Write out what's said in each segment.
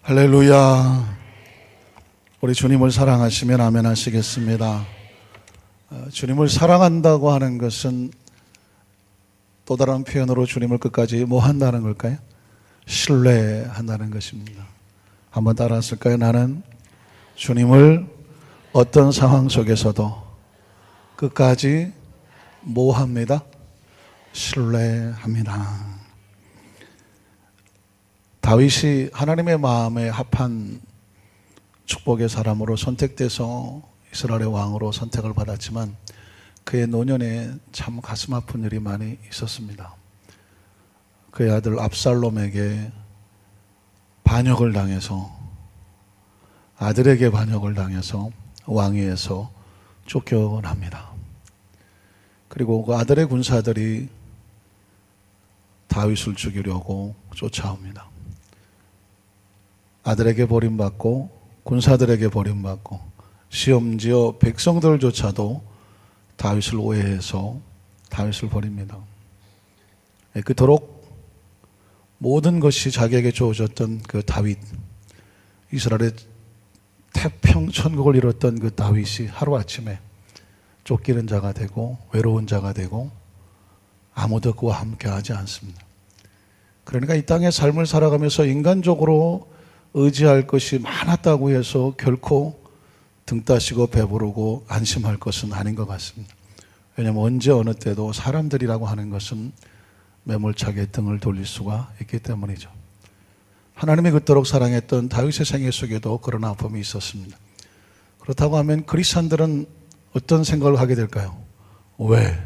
할렐루야. 우리 주님을 사랑하시면 아멘 하시겠습니다. 주님을 사랑한다고 하는 것은 또 다른 표현으로 주님을 끝까지 뭐 한다는 걸까요? 신뢰한다는 것입니다. 한번 따라하실까요? 나는 주님을 어떤 상황 속에서도 끝까지 뭐 합니다? 신뢰합니다. 다윗이 하나님의 마음에 합한 축복의 사람으로 선택돼서 이스라엘의 왕으로 선택을 받았지만 그의 노년에 참 가슴 아픈 일이 많이 있었습니다. 그의 아들 압살롬에게 반역을 당해서, 아들에게 반역을 당해서 왕위에서 쫓겨납니다. 그리고 그 아들의 군사들이 다윗을 죽이려고 쫓아옵니다. 아들에게 버림받고 군사들에게 버림받고 시험지어 백성들조차도 다윗을 오해해서 다윗을 버립니다. 그토록 모든 것이 자기에게 주어졌던 그 다윗, 이스라엘의 태평천국을 이뤘던 그 다윗이 하루아침에 쫓기는 자가 되고 외로운 자가 되고 아무도 그와 함께하지 않습니다. 그러니까 이 땅의 삶을 살아가면서 인간적으로 의지할 것이 많았다고 해서 결코 등 따시고 배부르고 안심할 것은 아닌 것 같습니다. 왜냐하면 언제 어느 때도 사람들이라고 하는 것은 매몰차게 등을 돌릴 수가 있기 때문이죠. 하나님이 그토록 사랑했던 다윗의 생애 속에도 그런 아픔이 있었습니다. 그렇다고 하면 그리스도인들은 어떤 생각을 하게 될까요? 왜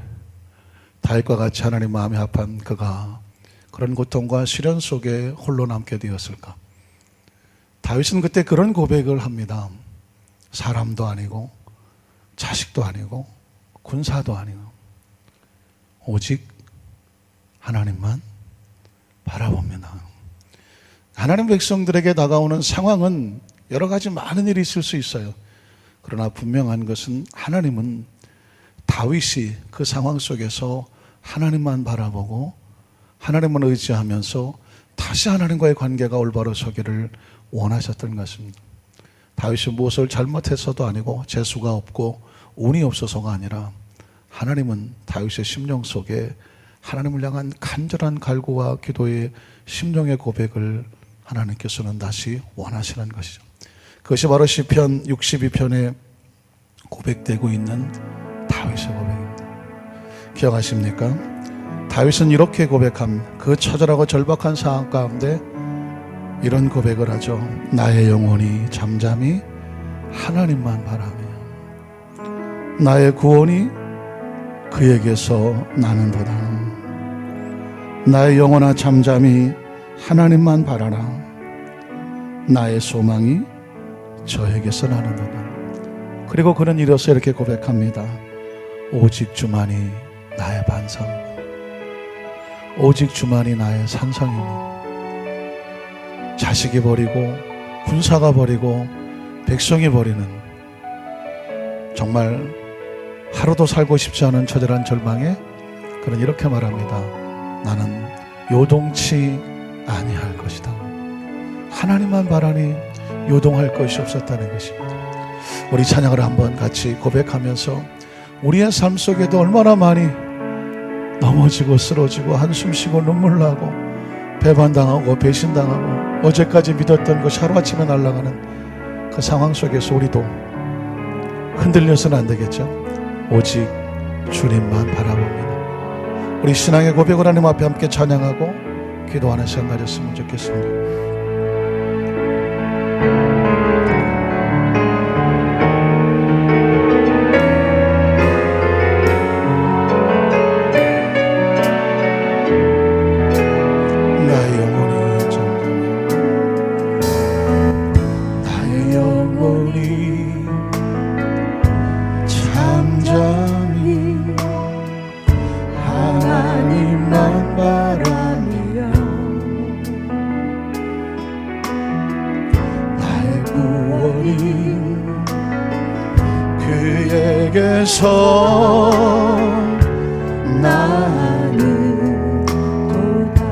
다윗과 같이 하나님 마음에 합한 그가 그런 고통과 시련 속에 홀로 남게 되었을까? 다윗은 그때 그런 고백을 합니다. 사람도 아니고 자식도 아니고 군사도 아니고 오직 하나님만 바라봅니다. 하나님 백성들에게 다가오는 상황은 여러 가지 많은 일이 있을 수 있어요. 그러나 분명한 것은 하나님은 다윗이 그 상황 속에서 하나님만 바라보고 하나님만 의지하면서 다시 하나님과의 관계가 올바로 서기를 원하셨던 것입니다. 다윗이 무엇을 잘못해서도 아니고 재수가 없고 운이 없어서가 아니라 하나님은 다윗의 심령 속에 하나님을 향한 간절한 갈구와 기도의 심령의 고백을 하나님께서는 다시 원하시는 것이죠. 그것이 바로 시편 62편에 고백되고 있는 다윗의 고백입니다. 기억하십니까? 다윗은 이렇게 고백함, 그 처절하고 절박한 상황 가운데 이런 고백을 하죠. 나의 영혼이 잠잠히 하나님만 바라며 나의 구원이 그에게서 나는도다. 나의 영혼아 잠잠히 하나님만 바라라. 나의 소망이 저에게서 나는도다. 그리고 그는 이로써 이렇게 고백합니다. 오직 주만이 나의 반석, 오직 주만이 나의 산성이니 자식이 버리고 군사가 버리고 백성이 버리는 정말 하루도 살고 싶지 않은 처절한 절망에 그는 이렇게 말합니다. 나는 요동치 아니할 것이다. 하나님만 바라니 요동할 것이 없었다는 것입니다. 우리 찬양을 한번 같이 고백하면서 우리의 삶 속에도 얼마나 많이 넘어지고 쓰러지고 한숨 쉬고 눈물 나고 배반당하고 배신당하고 어제까지 믿었던 것이 하루아침에 날아가는 그 상황 속에서 우리도 흔들려서는 안 되겠죠. 오직 주님만 바라봅니다. 우리 신앙의 고백을 하나님 앞에 함께 찬양하고 기도하는 시간 가졌으면 좋겠습니다. 그에게서 나는 도다.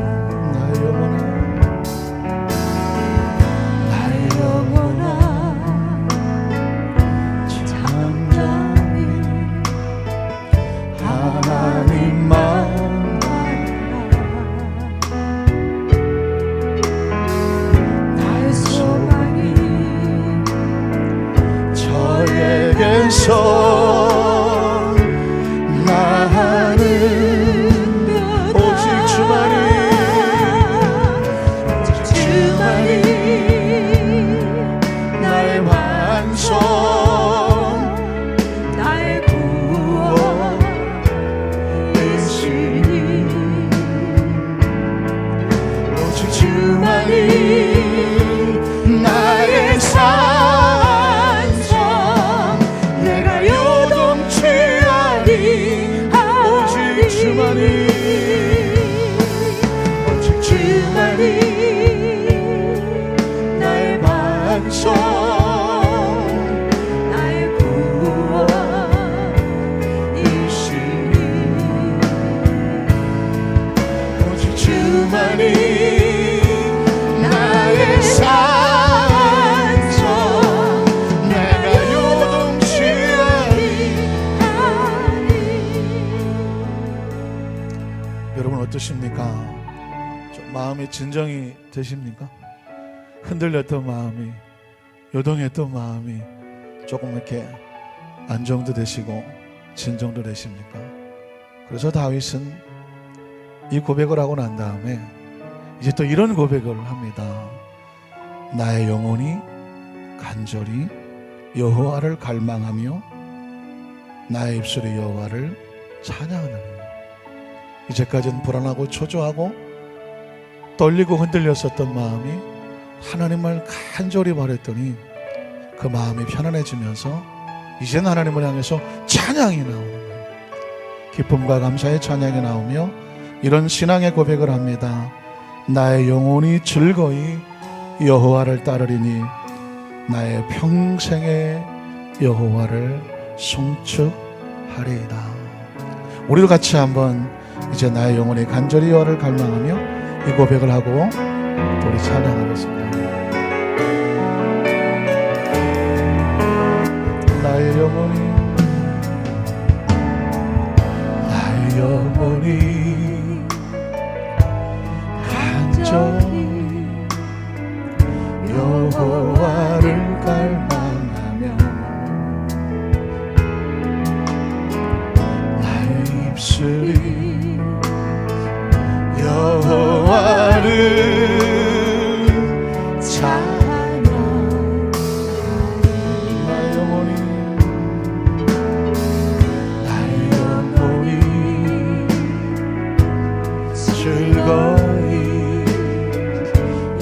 반성 나의 구원이시니 오직 주만이 나의 산소 내가 요동치리하리. 여러분 어떠십니까? 좀 마음이 진정이 되십니까? 흔들렸던 마음이, 요동했던 마음이 조금 이렇게 안정도 되시고 진정도 되십니까? 그래서 다윗은 이 고백을 하고 난 다음에 이제 또 이런 고백을 합니다. 나의 영혼이 간절히 여호와를 갈망하며 나의 입술이 여호와를 찬양하느니. 이제까지는 불안하고 초조하고 떨리고 흔들렸었던 마음이 하나님을 간절히 바랬더니 그 마음이 편안해지면서 이제는 하나님을 향해서 찬양이 나오는 거예요. 기쁨과 감사의 찬양이 나오며 이런 신앙의 고백을 합니다. 나의 영혼이 즐거이 여호와를 따르리니 나의 평생에 여호와를 송축하리이다. 우리도 같이 한번 이제 나의 영혼이 간절히 여호와를 갈망하며 이 고백을 하고 또 우리 찬양하겠습니다. 나의 영혼이 간절히 여호와를 갈망하며 나의 입술이 여호와를 찬양하리. 나의 영혼이 즐거이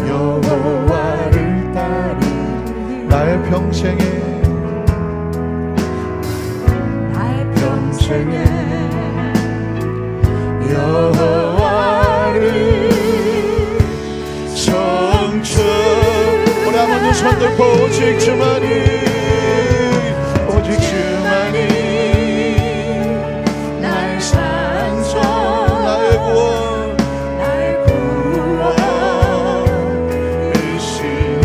여호와를 따르리. 나의 평생에 여호와를 성축. 우리 한번 두 손 들고 오직 주만이 나의 산소 나의 구원이시니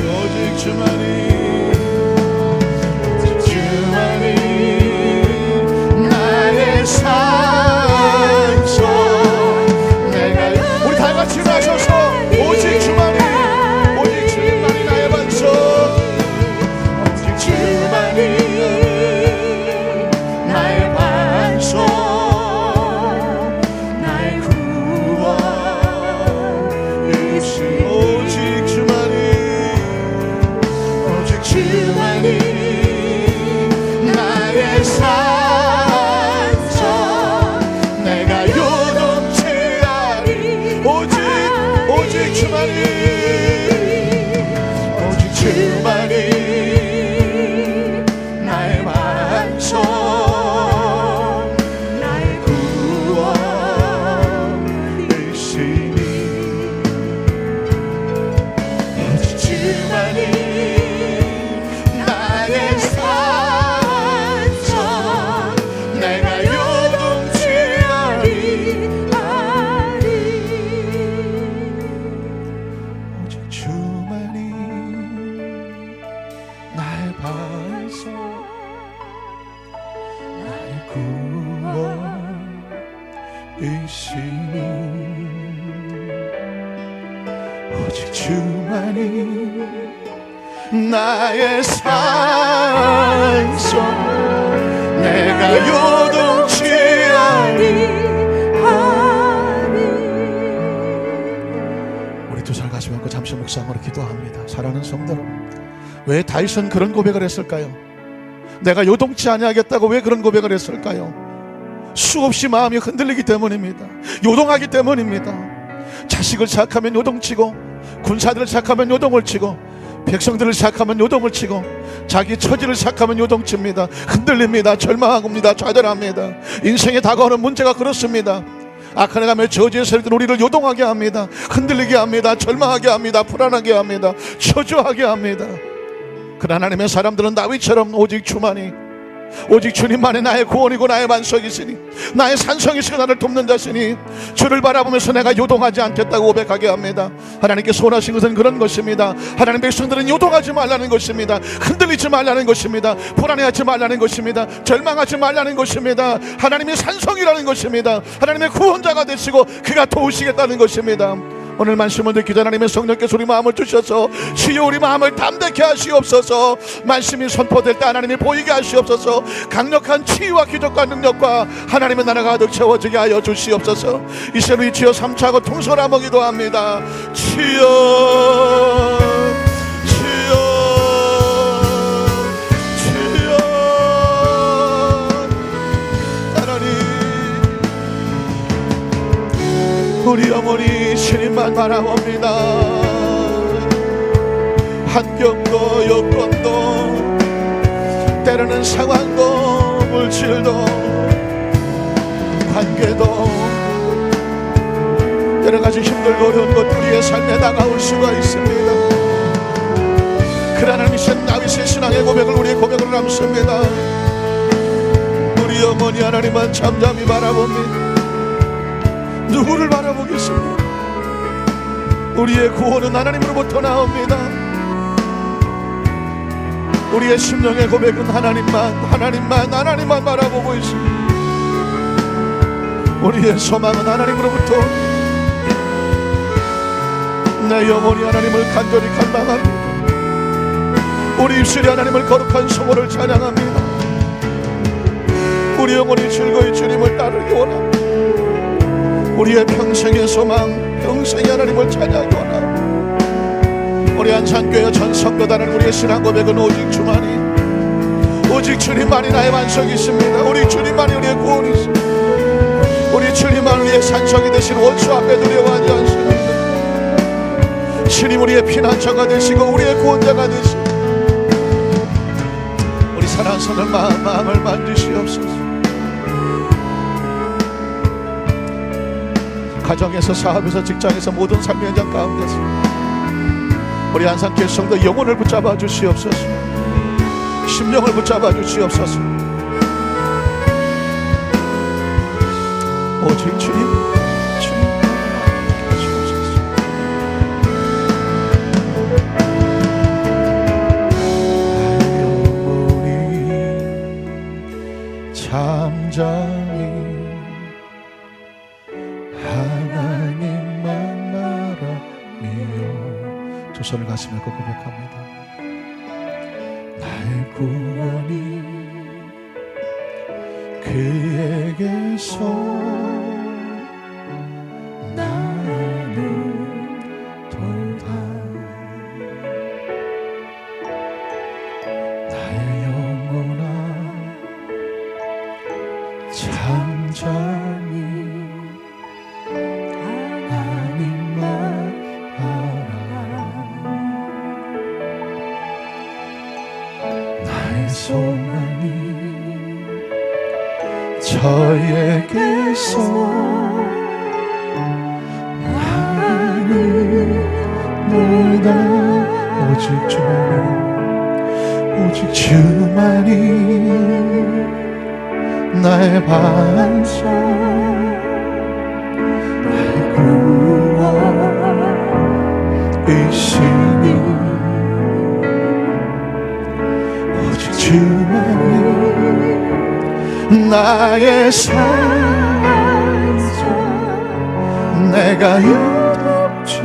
오직 주만이 나의 산소 내가. 우리 다 같이 나서서 오직 주만이 나의 반석 오직 주만이 나의 반석 나의 구원이시니 오직 주만이 나의 산소 내가 요동치 않리. 오직 주만이 나의 반석 나의 구원이시니 오직 주만이 나의 산소 내가 요동치 않리. 오직 주만이 나의 반석 나의 구원이시니 오직 주만이 나의 산소 내가 요동치 않리. 우리 두 손을 가슴에 얹고 잠시 묵상으로 기도합니다. 사랑하는 성도 여러분, 왜 다윗은 그런 고백을 했을까요? 내가 요동치 아니하겠다고 왜 그런 고백을 했을까요? 수없이 마음이 흔들리기 때문입니다. 요동하기 때문입니다. 자식을 생각하면 요동치고, 군사들을 생각하면 요동을 치고, 백성들을 생각하면 요동을 치고, 자기 처지를 생각하면 요동칩니다. 흔들립니다. 절망합니다. 좌절합니다. 인생에 다가오는 문제가 그렇습니다. 악한 해감의 저주의 세력들 우리를 요동하게 합니다. 흔들리게 합니다. 절망하게 합니다. 불안하게 합니다. 초조하게 합니다. 그러나 하나님의 사람들은 다윗처럼 오직 주만이, 오직 주님만이 나의 구원이고 나의 반석이시니, 나의 산성이시고 나를 돕는 자시니 주를 바라보면서 내가 요동하지 않겠다고 고백하게 합니다. 하나님께서 원하신 것은 그런 것입니다. 하나님 백성들은 요동하지 말라는 것입니다. 흔들리지 말라는 것입니다. 불안해하지 말라는 것입니다. 절망하지 말라는 것입니다. 하나님의 산성이라는 것입니다. 하나님의 구원자가 되시고 그가 도우시겠다는 것입니다. 오늘 말씀을 듣기 전 하나님의 성령께서 우리 마음을 주셔서 주여 우리 마음을 담대케 하시옵소서. 말씀이 선포될 때 하나님이 보이게 하시옵소서. 강력한 치유와 기적과 능력과 하나님의 나라가 가득 채워지게 하여 주시옵소서. 이 시간 우리 주여 삼차하고 통솔하며 기도합니다. 주여 주여 주여. 하나님 우리 어머니 주님만 바라봅니다. 환경도 여건도 때로는 상황도 물질도 관계도 여러가지 힘들고 어려운 것 우리의 삶에 다가올 수가 있습니다. 그러나 하나님 다윗의 신앙의 고백을 우리의 고백으로 남습니다. 우리 어머니 하나님만 잠잠히 바라봅니다. 누구를 바라보겠습니까? 우리의 구원은 하나님으로부터 나옵니다. 우리의 심령의 고백은 하나님만 바라보고 있습니다. 우리의 소망은 하나님으로부터. 내 영혼이 하나님을 간절히 갈망합니다. 우리 입술이 하나님을 거룩한 성호를 찬양합니다. 우리 영혼이 즐거이 주님을 따르기 원합니다. 우리의 평생의 소망, 평생의 하나님을 찬양하기 원합니다. 우리 안산교회 전 성도단은 우리의 신앙 고백은 오직 주만이, 오직 주님만이 나의 반석이십니다. 우리 주님만이 우리의 구원이십니다. 우리 주님만 우리의 산성이 되신 원수 앞에 두려워하지 않습니다. 주님 우리의 피난처가 되시고 우리의 구원자가 되시고 우리 사랑스러운 마음을 만지시옵소서. 가정에서 사업에서 직장에서 모든 삶의 현장 가운데서 우리 안산교회 성도 영혼을 붙잡아 주시옵소서. 심령을 붙잡아 주시옵소서. 오직 주님 주시옵소서. 영혼이 잠잠히 손을 가슴에 꼭 고백합니다. 나의 구원이 그에게서 나는 도다. 나의 영혼아 잠잠히 하나님만 소망이 저에게서 나는 너다. 오직 주만이 나의 반석, 나의 구원이시니 주만이 나의 산성, 내가 요동치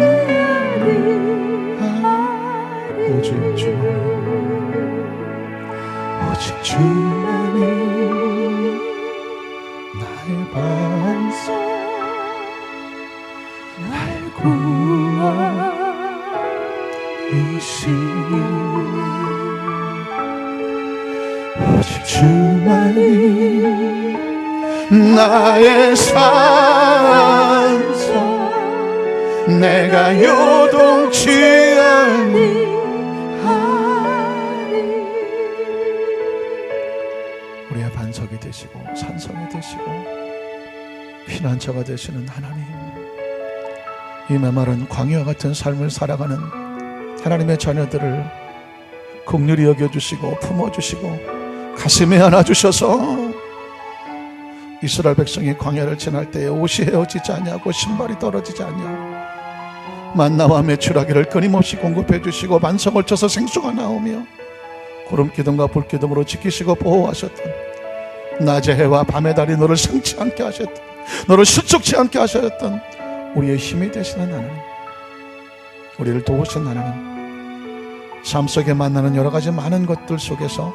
아니하리. 오직 주만이 나의 반석, 나의 구원이시니 오직 주만이 나의 산성, 내가 요동치 아니하리. 우리의 반석이 되시고 산성이 되시고 피난처가 되시는 하나님, 이 메마른 광야와 같은 삶을 살아가는 하나님의 자녀들을 긍휼히 여겨주시고 품어주시고 가슴에 안아주셔서 이스라엘 백성이 광야를 지날 때에 옷이 헤어지지 아니하고 신발이 떨어지지 아니하고 만나와 메추라기를 끊임없이 공급해 주시고 반성을 쳐서 생수가 나오며 구름 기둥과 불 기둥으로 지키시고 보호하셨던 낮의 해와 밤의 달이 너를 상치 않게 하셨던 너를 실족치 않게 하셨던 우리의 힘이 되시는 하나님, 우리를 도우신 하나님, 삶 속에 만나는 여러 가지 많은 것들 속에서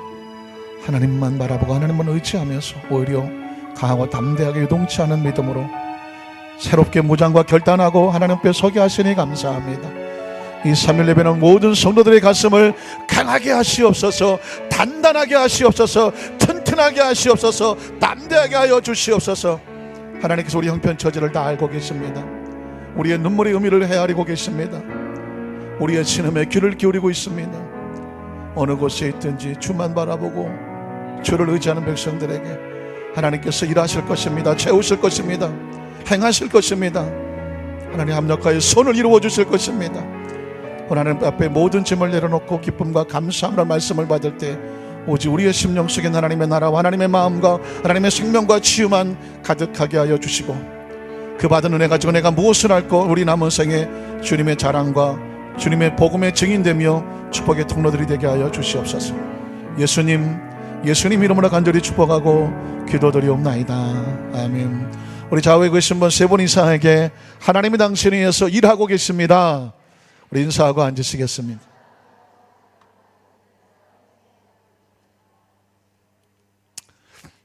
하나님만 바라보고 하나님만 의지하면서 오히려 강하고 담대하게 유동치 않은 믿음으로 새롭게 무장과 결단하고 하나님 앞에 서게 하시니 감사합니다. 이 3일 예배는 모든 성도들의 가슴을 강하게 하시옵소서, 단단하게 하시옵소서, 튼튼하게 하시옵소서, 담대하게 하여 주시옵소서. 하나님께서 우리 형편처지를 다 알고 계십니다. 우리의 눈물의 의미를 헤아리고 계십니다. 우리의 신음에 귀를 기울이고 있습니다. 어느 곳에 있든지 주만 바라보고 주를 의지하는 백성들에게 하나님께서 일하실 것입니다. 채우실 것입니다. 행하실 것입니다. 하나님 합력하여 손을 이루어 주실 것입니다. 하나님 앞에 모든 짐을 내려놓고 기쁨과 감사함으로 말씀을 받을 때 오직 우리의 심령 속에 하나님의 나라와 하나님의 마음과 하나님의 생명과 치유만 가득하게 하여 주시고 그 받은 은혜 가지고 내가 무엇을 할고 우리 남은 생에 주님의 자랑과 주님의 복음의 증인되며 축복의 통로들이 되게 하여 주시옵소서. 예수님 이름으로 간절히 축복하고 기도드리옵나이다. 아멘. 우리 좌우에 계신 분 세 분 이상에게 하나님이 당신을 위해서 일하고 계십니다. 우리 인사하고 앉으시겠습니다.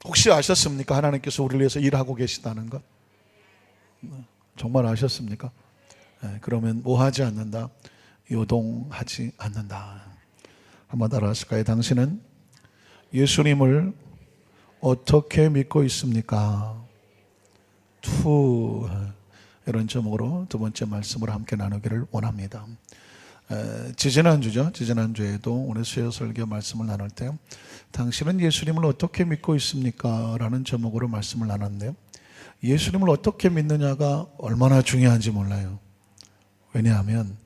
혹시 아셨습니까? 하나님께서 우리를 위해서 일하고 계시다는 것. 정말 아셨습니까? 그러면 뭐 하지 않는다? 요동하지 않는다. 한번 따라하실까요? 당신은 예수님을 어떻게 믿고 있습니까? 이런 제목으로 두 번째 말씀을 함께 나누기를 원합니다. 지지난주에도 오늘 수요 설교 말씀을 나눌 때 당신은 예수님을 어떻게 믿고 있습니까? 라는 제목으로 말씀을 나눴는데요, 예수님을 어떻게 믿느냐가 얼마나 중요한지 몰라요. 왜냐하면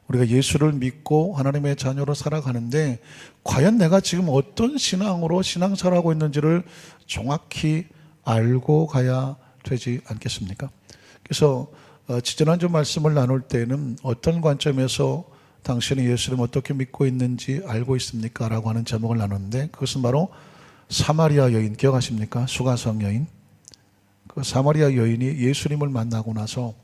우리가 예수를 믿고 하나님의 자녀로 살아가는데 과연 내가 지금 어떤 신앙으로 신앙생활하고 있는지를 정확히 알고 가야 되지 않겠습니까? 그래서 지난주 말씀을 나눌 때는 어떤 관점에서 당신이 예수를 어떻게 믿고 있는지 알고 있습니까? 라고 하는 제목을 나눴는데 그것은 바로 사마리아 여인, 기억하십니까? 수가성 여인. 그 사마리아 여인이 예수님을 만나고 나서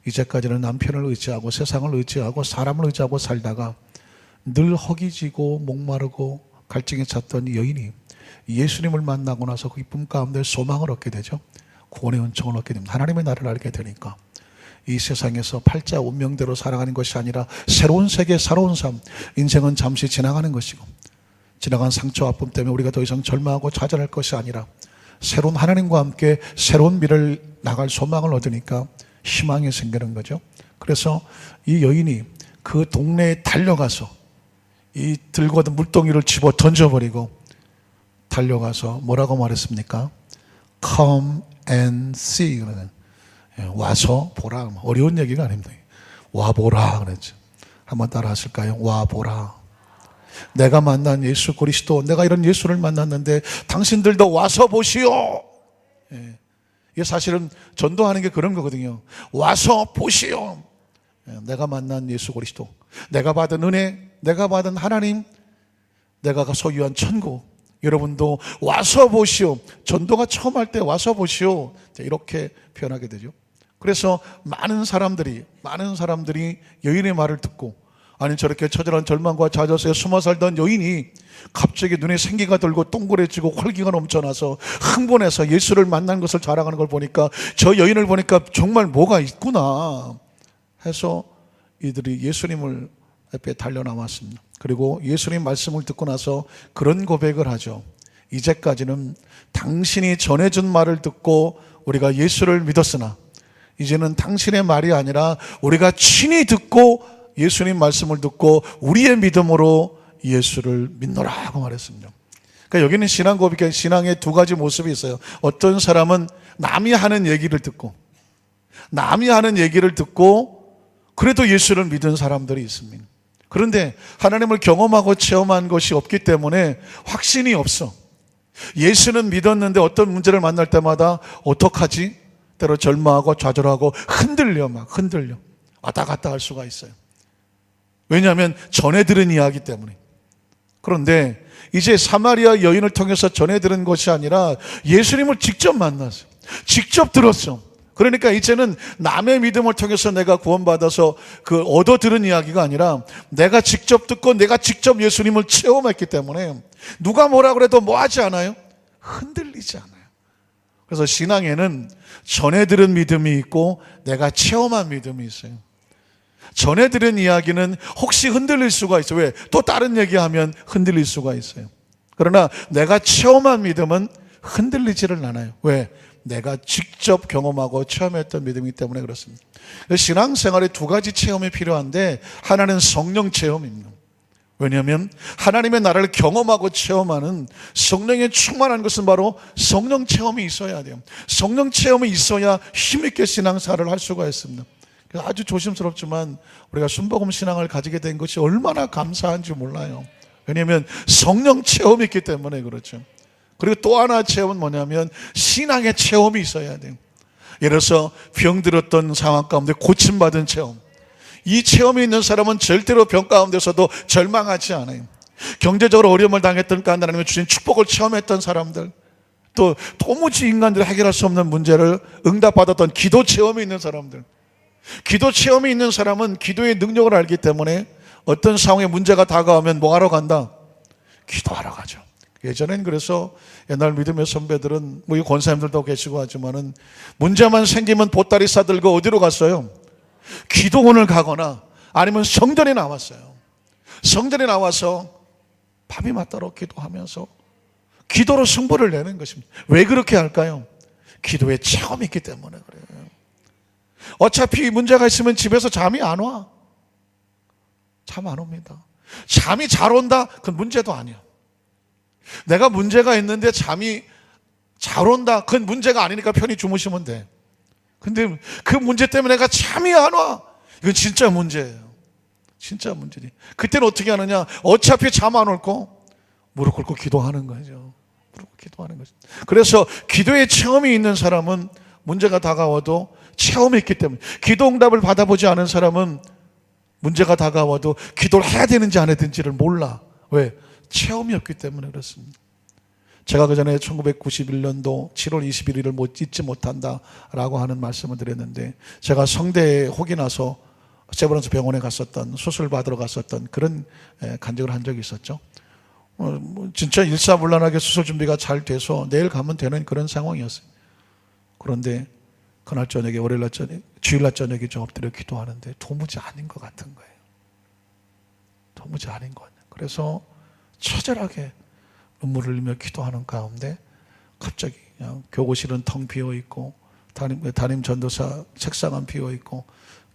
이제까지는 남편을 의지하고 세상을 의지하고 사람을 의지하고 살다가 늘 허기지고 목마르고 갈증에 찼던 여인이 예수님을 만나고 나서 그 기쁨 가운데 소망을 얻게 되죠. 구원의 은총을 얻게 됩니다. 하나님의 나라를 알게 되니까 이 세상에서 팔자 운명대로 살아가는 것이 아니라 새로운 세계, 새로운 삶, 인생은 잠시 지나가는 것이고 지나간 상처 아픔 때문에 우리가 더 이상 절망하고 좌절할 것이 아니라 새로운 하나님과 함께 새로운 미래를 나갈 소망을 얻으니까 희망이 생기는 거죠. 그래서 이 여인이 그 동네에 달려가서 이 들고 있는 물동이를 집어 던져버리고 달려가서 뭐라고 말했습니까? Come and see. 와서 보라. 어려운 얘기가 아닙니다. 와보라 그랬죠. 한번 따라 하실까요? 와보라. 내가 만난 예수 그리스도, 내가 이런 예수를 만났는데 당신들도 와서 보시오. 이게 사실은 전도하는 게 그런 거거든요. 와서 보시오. 내가 만난 예수 그리스도, 내가 받은 은혜, 내가 받은 하나님, 내가 소유한 천국, 여러분도 와서 보시오. 전도가 처음 할 때 와서 보시오. 이렇게 표현하게 되죠. 그래서 많은 사람들이 여인의 말을 듣고, 아니 저렇게 처절한 절망과 좌절에 숨어 살던 여인이 갑자기 눈에 생기가 돌고 동그래지고 활기가 넘쳐나서 흥분해서 예수를 만난 것을 자랑하는 걸 보니까, 저 여인을 보니까 정말 뭐가 있구나 해서 이들이 예수님을 앞에 달려나왔습니다. 그리고 예수님 말씀을 듣고 나서 그런 고백을 하죠. 이제까지는 당신이 전해준 말을 듣고 우리가 예수를 믿었으나 이제는 당신의 말이 아니라 우리가 친히 듣고 예수님 말씀을 듣고 우리의 믿음으로 예수를 믿노라고 말했습니다. 그러니까 여기는 신앙 고백의 신앙의 두 가지 모습이 있어요. 어떤 사람은 남이 하는 얘기를 듣고 그래도 예수를 믿은 사람들이 있습니다. 그런데 하나님을 경험하고 체험한 것이 없기 때문에 확신이 없어. 예수는 믿었는데 어떤 문제를 만날 때마다 어떡하지? 때로 절망하고 좌절하고 흔들려. 왔다 갔다 할 수가 있어요. 왜냐하면 전해 들은 이야기 때문에. 그런데 이제 사마리아 여인을 통해서 전해 들은 것이 아니라 예수님을 직접 만났어요. 직접 들었어. 그러니까 이제는 남의 믿음을 통해서 내가 구원받아서 얻어 들은 이야기가 아니라 내가 직접 듣고 내가 직접 예수님을 체험했기 때문에 누가 뭐라 그래도 뭐 하지 않아요? 흔들리지 않아요. 그래서 신앙에는 전해 들은 믿음이 있고 내가 체험한 믿음이 있어요. 전해 들은 이야기는 혹시 흔들릴 수가 있어요. 왜? 또 다른 얘기하면 흔들릴 수가 있어요. 그러나 내가 체험한 믿음은 흔들리지를 않아요. 왜? 내가 직접 경험하고 체험했던 믿음이기 때문에 그렇습니다. 신앙생활에 두 가지 체험이 필요한데 하나는 성령 체험입니다. 왜냐하면 하나님의 나라를 경험하고 체험하는 성령에 충만한 것은 바로 성령 체험이 있어야 돼요. 성령 체험이 있어야 힘있게 신앙생활을 할 수가 있습니다. 그래서 아주 조심스럽지만 우리가 순복음 신앙을 가지게 된 것이 얼마나 감사한지 몰라요. 왜냐하면 성령 체험이 있기 때문에 그렇죠. 그리고 또 하나 체험은 뭐냐면 신앙의 체험이 있어야 돼요. 예를 들어서 병들었던 상황 가운데 고침받은 체험. 이 체험이 있는 사람은 절대로 병 가운데서도 절망하지 않아요. 경제적으로 어려움을 당했던 가운데 하나님의 주신 축복을 체험했던 사람들, 또 도무지 인간들이 해결할 수 없는 문제를 응답받았던 기도 체험이 있는 사람들. 기도 체험이 있는 사람은 기도의 능력을 알기 때문에 어떤 상황에 문제가 다가오면 뭐 하러 간다? 기도하러 가죠. 예전엔 그래서 옛날 믿음의 선배들은 뭐 이 권사님들도 계시고 하지만은 문제만 생기면 보따리 싸들고 어디로 갔어요? 기도원을 가거나 아니면 성전에 나왔어요. 성전에 나와서 밤이 맞도록 기도하면서 기도로 승부를 내는 것입니다. 왜 그렇게 할까요? 기도의 체험이 있기 때문에 그래요. 어차피 문제가 있으면 집에서 잠이 안 와. 잠 안 옵니다. 잠이 잘 온다? 그건 문제도 아니야. 내가 문제가 있는데 잠이 잘 온다? 그건 문제가 아니니까 편히 주무시면 돼. 근데 그 문제 때문에 내가 잠이 안 와. 이건 진짜 문제예요. 진짜 문제지. 그때는 어떻게 하느냐? 어차피 잠 안 올 거 무릎 꿇고 기도하는 거죠. 무릎 꿇고 기도하는 거죠. 그래서 기도의 체험이 있는 사람은 문제가 다가와도 체험이 있기 때문에, 기도 응답을 받아보지 않은 사람은 문제가 다가와도 기도를 해야 되는지 안 해야 되는지를 몰라. 왜? 체험이 없기 때문에 그렇습니다. 제가 그 전에 1991년도 7월 21일을 못 잊지 못한다라고 하는 말씀을 드렸는데, 제가 성대에 혹이 나서 세브란스 병원에 갔었던, 수술 받으러 갔었던 그런 간증을 한 적이 있었죠. 진짜 일사불란하게 수술 준비가 잘 돼서 내일 가면 되는 그런 상황이었어요. 그런데 그날 저녁에, 월요일날 저녁, 주일날 저녁에 좀 엎드려 기도하는데 도무지 아닌 것 같은 거예요. 도무지 아닌 것 같아요. 그래서 처절하게 눈물을 흘리며 기도하는 가운데 갑자기 그냥 교구실은 텅 비어 있고 담임 전도사 책상은 비어 있고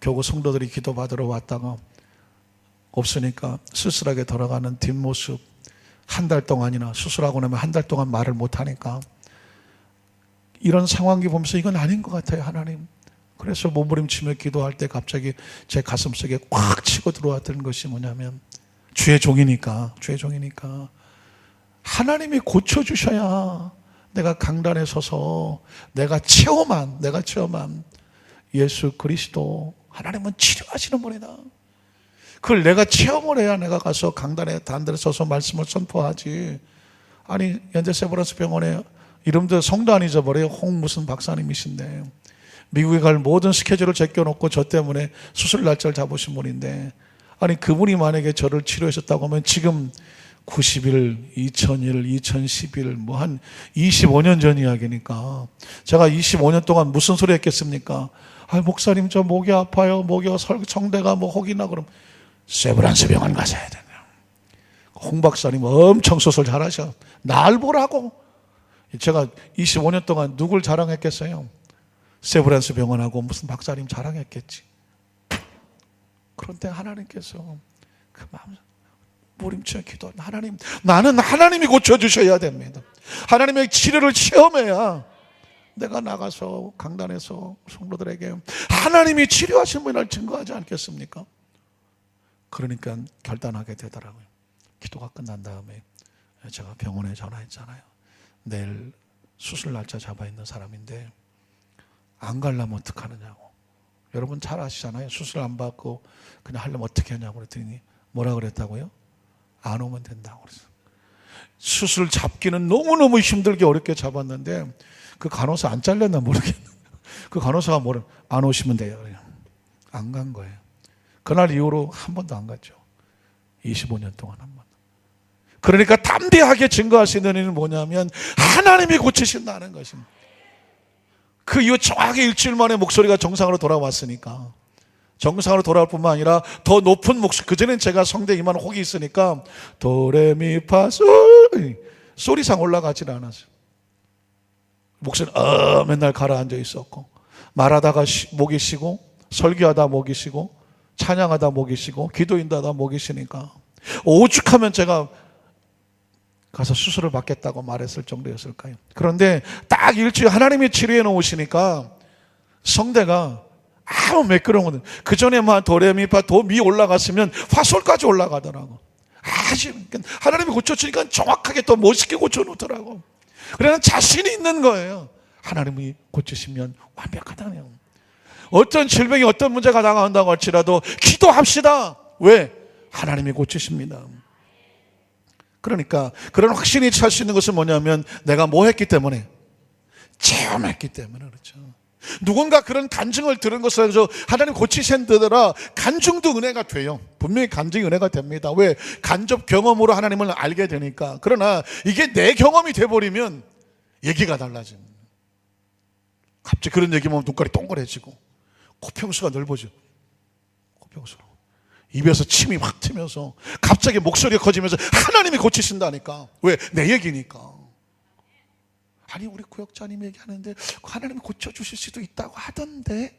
교구 성도들이 기도 받으러 왔다가 없으니까 쓸쓸하게 돌아가는 뒷모습. 한 달 동안이나 수술하고 나면 한 달 동안 말을 못하니까 이런 상황이 보면서 이건 아닌 것 같아요, 하나님. 그래서 몸부림치며 기도할 때 갑자기 제 가슴속에 꽉 치고 들어왔던 것이 뭐냐면, 주의 종이니까 하나님이 고쳐주셔야 내가 강단에 서서 내가 체험한 예수 그리스도, 하나님은 치료하시는 분이다. 그걸 내가 체험을 해야 내가 가서 강단에 단들에 서서 말씀을 선포하지. 아니, 현재 세브란스 병원에 이름도 성도 안 잊어버려요. 홍 무슨 박사님이신데 미국에 갈 모든 스케줄을 제껴놓고 저 때문에 수술 날짜를 잡으신 분인데, 아니 그분이 만약에 저를 치료하셨다고 하면 지금 90일, 2000일, 2011 뭐 한 25년 전 이야기니까 제가 25년 동안 무슨 소리 했겠습니까? 아, 목사님 저 목이 아파요. 성대가 뭐 혹이나. 그럼 세브란스 병원 가셔야 되네요. 홍 박사님 엄청 수술 잘하셔. 날 보라고. 제가 25년 동안 누굴 자랑했겠어요? 세브란스 병원하고 무슨 박사님 자랑했겠지. 그런데 하나님께서 그 마음 무림치며 기도하는, 하나님, 나는 하나님이 고쳐주셔야 됩니다. 하나님의 치료를 체험해야 내가 나가서 강단에서 성도들에게 하나님이 치료하신 분을 증거하지 않겠습니까? 그러니까 결단하게 되더라고요. 기도가 끝난 다음에 제가 병원에 전화했잖아요. 내일 수술 날짜 잡아 있는 사람인데 안 가려면 어떡하느냐고. 여러분 잘 아시잖아요. 수술 안 받고 그냥 하려면 어떻게 하냐고 그랬더니 뭐라 그랬다고요? 안 오면 된다고 그랬어요. 수술 잡기는 너무너무 힘들게 어렵게 잡았는데 그 간호사 안 잘렸나 모르겠네. 그 간호사가 뭐래? 안 오시면 돼요. 안 간 거예요. 그날 이후로 한 번도 안 갔죠. 25년 동안 한 번. 그러니까 담대하게 증거할 수 있는 일은 뭐냐면 하나님이 고치신다는 것입니다. 그 이후 정확히 일주일 만에 목소리가 정상으로 돌아왔으니까, 정상으로 돌아올 뿐만 아니라 더 높은 목소리, 그전엔 제가 성대 이만 혹이 있으니까 도레미파솔 소리상 올라가질 않았어요. 목소리는 맨날 가라앉아 있었고, 말하다가 목이 쉬고, 설교하다 목이 쉬고, 찬양하다 목이 쉬고, 기도인다다 목이 쉬니까 오죽하면 제가 가서 수술을 받겠다고 말했을 정도였을까요? 그런데 딱 일주일 하나님이 치료해 놓으시니까 성대가 아무 매끄러운 거든. 그 전에만 도레미파 도미 올라갔으면 파솔까지 올라가더라고. 아주 하나님이 고쳐주니까 정확하게 또 멋있게 고쳐놓더라고. 그래서 자신이 있는 거예요. 하나님이 고치시면 완벽하다네요. 어떤 질병이 어떤 문제가 다가온다고 할지라도 기도합시다. 왜? 하나님이 고치십니다. 그러니까 그런 확신이 찰 수 있는 것은 뭐냐면 내가 뭐 했기 때문에? 체험했기 때문에 그렇죠. 누군가 그런 간증을 들은 것을 해서 하나님 고치신다더라. 간증도 은혜가 돼요. 분명히 간증이 은혜가 됩니다. 왜? 간접 경험으로 하나님을 알게 되니까. 그러나 이게 내 경험이 돼버리면 얘기가 달라집니다. 갑자기 그런 얘기 보면 눈깔이 동그래지고 코평수가 넓어져. 코평수로 입에서 침이 확 튀면서 갑자기 목소리가 커지면서 하나님이 고치신다니까. 왜? 내 얘기니까. 아니 우리 구역자님 얘기하는데 하나님이 고쳐주실 수도 있다고 하던데.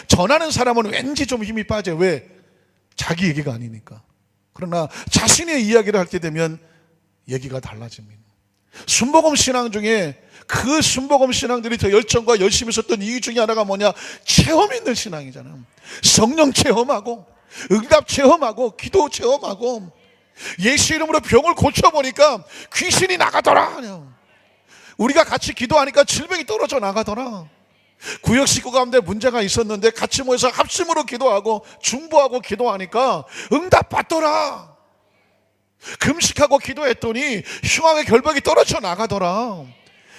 전하는 사람은 왠지 좀 힘이 빠져요. 왜? 자기 얘기가 아니니까. 그러나 자신의 이야기를 할 때 되면 얘기가 달라집니다. 순복음 신앙 중에 그 순복음 신앙들이 더 열정과 열심히 있었던 이유 중에 하나가 뭐냐? 체험 있는 신앙이잖아요. 성령 체험하고 응답 체험하고 기도 체험하고 예수 이름으로 병을 고쳐보니까 귀신이 나가더라. 우리가 같이 기도하니까 질병이 떨어져 나가더라. 구역 식구 가운데 문제가 있었는데 같이 모여서 합심으로 기도하고 중보하고 기도하니까 응답 받더라. 금식하고 기도했더니 흉악의 결박이 떨어져 나가더라.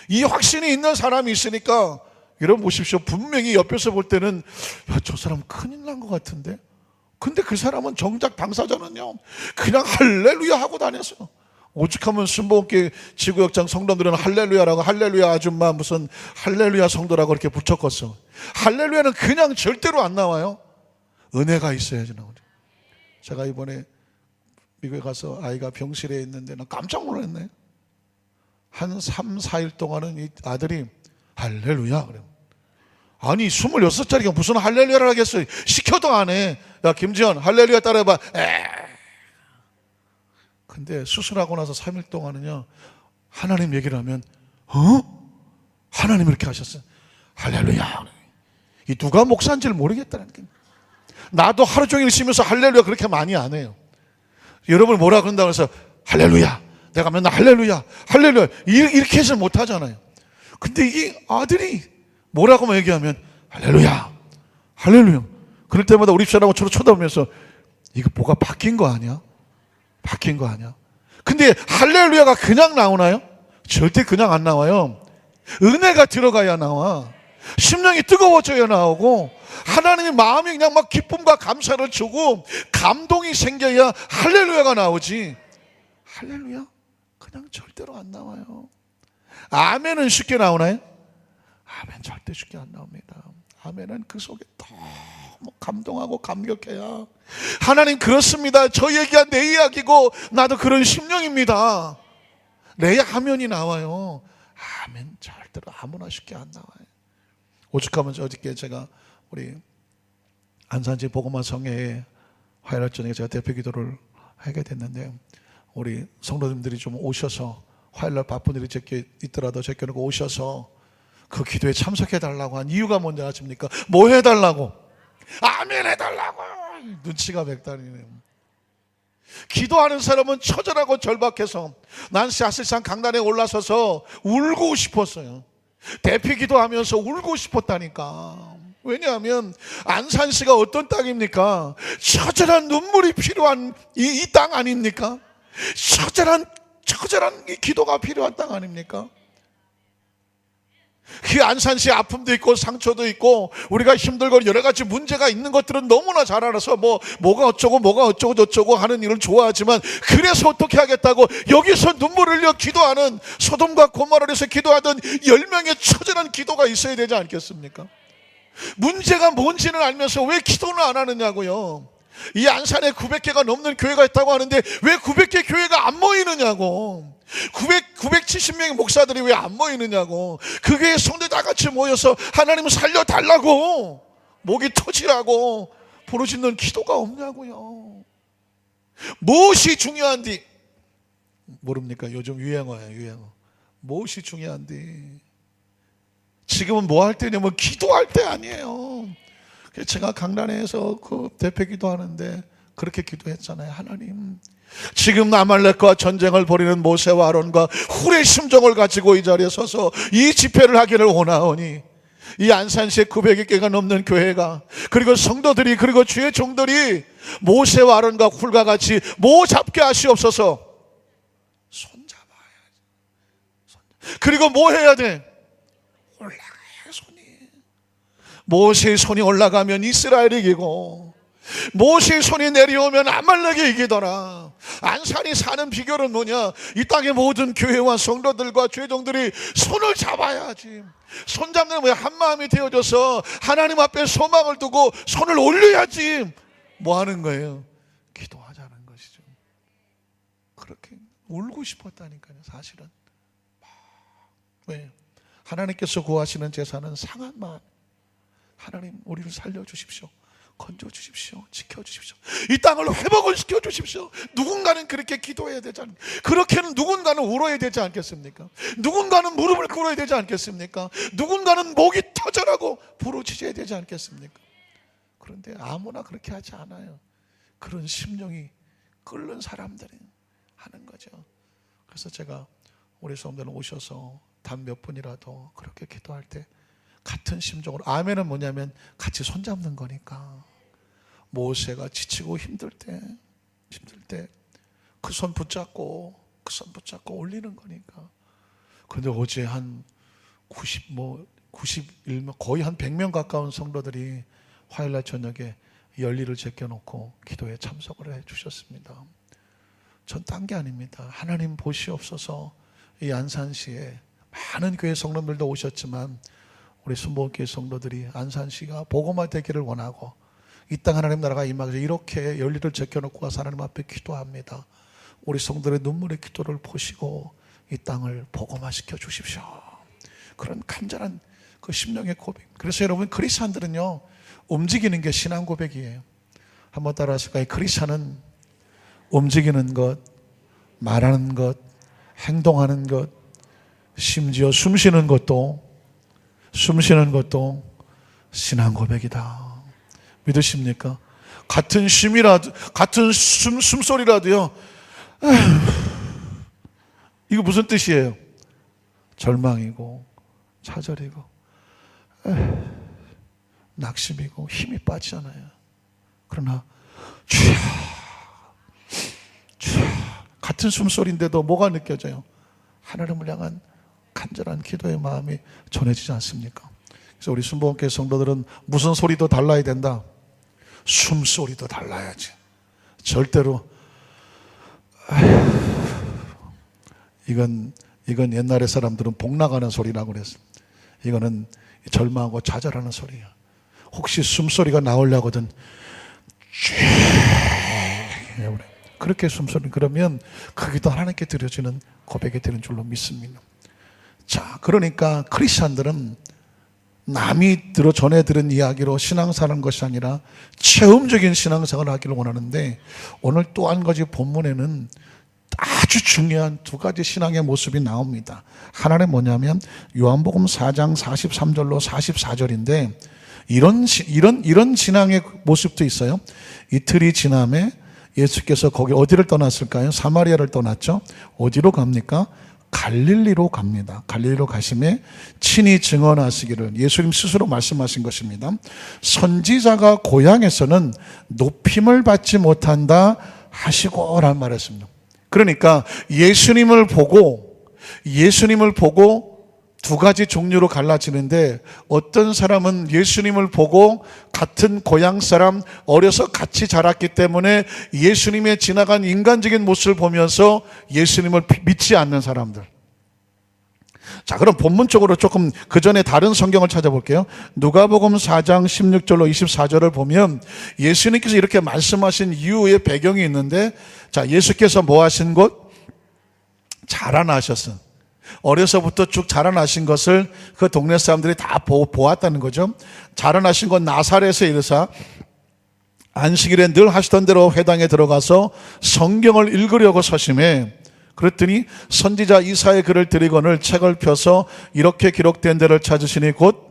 이 확신이 있는 사람이 있으니까 여러분 보십시오. 분명히 옆에서 볼 때는 야, 저 사람 큰일 난 것 같은데. 근데 그 사람은 정작 당사자는요 그냥 할렐루야 하고 다녔어요. 오죽하면 순복음교회 지구역장 성도들은 할렐루야라고 할렐루야 아줌마 무슨 할렐루야 성도라고 이렇게 붙였겠어. 할렐루야는 그냥 절대로 안 나와요. 은혜가 있어야지 나오죠. 제가 이번에 미국에 가서 아이가 병실에 있는데 나 깜짝 놀랐네. 한 3, 4일 동안은 이 아들이 할렐루야 그래요. 아니 26살짜리가 무슨 할렐루야를 하겠어요. 시켜도 안 해. 야 김지현 할렐루야 따라해봐. 근데 수술하고 나서 3일 동안은요 하나님 얘기를 하면 하나님 이렇게 하셨어요. 할렐루야. 이 누가 목사인지를 모르겠다는 게. 나도 하루 종일 쉬면서 할렐루야 그렇게 많이 안 해요. 여러분 뭐라 그런다고 해서 할렐루야 내가 맨날 할렐루야 할렐루야 이렇게 해서 못하잖아요. 근데 이게 아들이 뭐라고만 얘기하면 할렐루야 할렐루야. 그럴 때마다 우리 집사람하고 저를 쳐다보면서 이거 뭐가 바뀐 거 아니야? 바뀐 거 아니야? 근데 할렐루야가 그냥 나오나요? 절대 그냥 안 나와요. 은혜가 들어가야 나와. 심령이 뜨거워져야 나오고 하나님의 마음이 그냥 막 기쁨과 감사를 주고 감동이 생겨야 할렐루야가 나오지. 할렐루야? 그냥 절대로 안 나와요. 아멘은 쉽게 나오나요? 아멘 절대 쉽게 안 나옵니다. 아멘은 그 속에 너무 감동하고 감격해야 하나님 그렇습니다. 저 얘기한 내 이야기고 나도 그런 심령입니다. 내 아멘이 나와요. 아멘 절대로 아무나 쉽게 안 나와요. 오죽하면 어저께 제가 우리 안산지 복음화 성회에 화요일 저녁에 제가 대표 기도를 하게 됐는데 우리 성도님들이 좀 오셔서 화요일날 바쁜 일이 제게 있더라도 제껴놓고 오셔서 그 기도에 참석해달라고 한 이유가 뭔지 아십니까? 뭐 해달라고? 아멘 해달라고. 눈치가 백단이네요. 기도하는 사람은 처절하고 절박해서 난 사실상 강단에 올라서서 울고 싶었어요. 대피 기도하면서 울고 싶었다니까. 왜냐하면 안산시가 어떤 땅입니까? 처절한 눈물이 필요한 이 땅 아닙니까? 처절한 이 기도가 필요한 땅 아닙니까? 그 안산시에 아픔도 있고 상처도 있고 우리가 힘들고 여러 가지 문제가 있는 것들은 너무나 잘 알아서 뭐가 어쩌고 저쩌고 하는 일을 좋아하지만, 그래서 어떻게 하겠다고 여기서 눈물을 흘려 기도하는, 소돔과 고모라를 위해서 기도하던 10명의 처절한 기도가 있어야 되지 않겠습니까? 문제가 뭔지는 알면서 왜 기도는 안 하느냐고요. 이 안산에 900개가 넘는 교회가 있다고 하는데 왜 900개 교회가 안 모이느냐고. 970명의 목사들이 왜 안 모이느냐고. 그 교회 성도들 다 같이 모여서 하나님을 살려달라고, 목이 터지라고 부르짖는 기도가 없냐고요. 무엇이 중요한디 모릅니까? 요즘 유행어예요, 유행어. 무엇이 중요한디. 지금은 뭐 할 때냐면 기도할 때 아니에요. 제가 강단에서 그 대표 기도하는데 그렇게 기도했잖아요. 하나님, 지금 아말렉과 전쟁을 벌이는 모세와 아론과 훌의 심정을 가지고 이 자리에 서서 이 집회를 하기를 원하오니, 이 안산시에 900개가 넘는 교회가, 그리고 성도들이, 그리고 주의 종들이 모세와 아론과 훌과 같이 모 잡게 하시옵소서. 손잡아야지. 그리고 뭐 해야 돼? 올라가야 손이. 모세의 손이 올라가면 이스라엘이 이기고, 모세의 손이 내려오면 아말렉이 이기더라. 안산이 사는 비결은 뭐냐? 이 땅의 모든 교회와 성도들과 죄종들이 손을 잡아야지. 손 잡는 거야. 한 마음이 되어져서 하나님 앞에 소망을 두고 손을 올려야지. 뭐 하는 거예요? 기도하자는 것이죠. 그렇게 울고 싶었다니까요, 사실은. 왜? 하나님께서 구하시는 제사는 상한 마음. 하나님, 우리를 살려주십시오. 건져주십시오. 지켜주십시오. 이 땅을 회복을 시켜주십시오. 누군가는 그렇게 기도해야 되지 않습니까? 그렇게는 누군가는 울어야 되지 않겠습니까? 누군가는 무릎을 꿇어야 되지 않겠습니까? 누군가는 목이 터져라고 부르짖어야 되지 않겠습니까? 그런데 아무나 그렇게 하지 않아요. 그런 심령이 끓는 사람들이 하는 거죠. 그래서 제가 우리 성도들 오셔서 단 몇 분이라도 그렇게 기도할 때 같은 심정으로, 아멘은 뭐냐면 같이 손잡는 거니까. 모세가 지치고 힘들 때 그 손 붙잡고 올리는 거니까. 그런데 어제 한 91명, 거의 한 100명 가까운 성도들이 화요일날 저녁에 열리를 제껴놓고 기도에 참석을 해 주셨습니다. 전 딴 게 아닙니다. 하나님 보시옵소서. 이 안산시에 많은 교회 성도들도 오셨지만 우리 순복음교회 성도들이 안산시가 복음화 되기를 원하고 이 땅 하나님 나라가 임하기, 이렇게 열리를 제껴놓고 와서 하나님 앞에 기도합니다. 우리 성도들의 눈물의 기도를 보시고 이 땅을 복음화시켜 주십시오. 그런 간절한 그 심령의 고백. 그래서 여러분, 크리스찬들은요, 움직이는 게 신앙 고백이에요. 한번 따라 하실까요? 크리스찬은 움직이는 것, 말하는 것, 행동하는 것, 심지어 숨쉬는 것도 신앙 고백이다. 믿으십니까? 같은 쉼이라도, 같은 숨소리라도요, 이거 무슨 뜻이에요? 절망이고 좌절이고 낙심이고 힘이 빠지잖아요. 그러나 같은 숨소리인데도 뭐가 느껴져요? 하나님을 향한 간절한 기도의 마음이 전해지지 않습니까? 그래서 우리 순복음교회 성도들은 무슨 소리도 달라야 된다. 숨소리도 달라야지. 절대로 이건 옛날에 사람들은 복 나가는 소리라고 그랬어. 이거는 절망하고 좌절하는 소리야. 혹시 숨소리가 나오려거든 그렇게 숨소리, 그러면 그기도 하나님께 드려지는 고백이 되는 줄로 믿습니다. 자, 그러니까 크리스찬들은 남이 전해 들은 이야기로 신앙사는 것이 아니라 체험적인 신앙생활을 하기를 원하는데, 오늘 또 한 가지 본문에는 아주 중요한 두 가지 신앙의 모습이 나옵니다. 하나는 뭐냐면 요한복음 4장 43절로 44절인데, 이런 신앙의 모습도 있어요. 이틀이 지남에 예수께서 거기 어디를 떠났을까요? 사마리아를 떠났죠. 어디로 갑니까? 갈릴리로 갑니다. 갈릴리로 가심에 친히 증언하시기를 예수님 스스로 말씀하신 것입니다. 선지자가 고향에서는 높임을 받지 못한다 하시고 라는 말을 했습니다. 그러니까 예수님을 보고 두 가지 종류로 갈라지는데, 어떤 사람은 예수님을 보고 같은 고향 사람, 어려서 같이 자랐기 때문에 예수님의 지나간 인간적인 모습을 보면서 예수님을 믿지 않는 사람들. 자, 그럼 본문적으로 조금 그 전에 다른 성경을 찾아볼게요. 누가복음 4장 16절로 24절을 보면 예수님께서 이렇게 말씀하신 이유의 배경이 있는데, 자, 예수께서 뭐 하신 곳? 자라나셨어. 어려서부터 쭉 자라나신 것을 그 동네 사람들이 다 보았다는 거죠. 자라나신 건 나사렛에 이르사 안식일에 늘 하시던 대로 회당에 들어가서 성경을 읽으려고 서심해. 그랬더니 선지자 이사의 글을 드리거늘 책을 펴서 이렇게 기록된 데를 찾으시니 곧